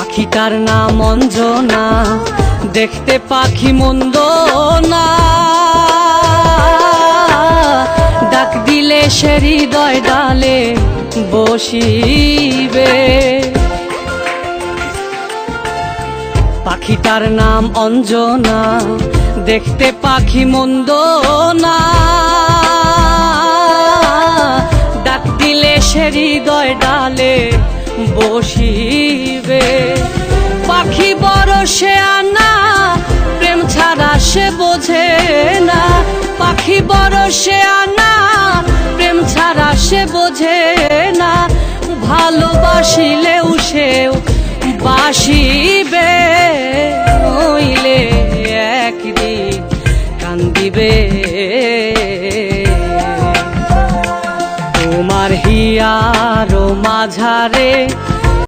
পাখিটার নাম অঞ্জনা, দেখতে পাখি মন্দ না, ডাক দিলে সে হৃদয় ডালে বসিবে। পাখিটার নাম অঞ্জনা, দেখতে পাখি মন্দ না, ডাক দিলে সে হৃদয় ডালে বসিবে। পাখি বড় সে আনা, প্রেম ছাড়া সে বোঝে না। পাখি বড় সে আনা, প্রেম ছাড়া সে বোঝে না। ভালোবাসিলেও সেও বাসিবে, নইলে একদিন কান্দিবে। তোমার হিয়ার মাঝারে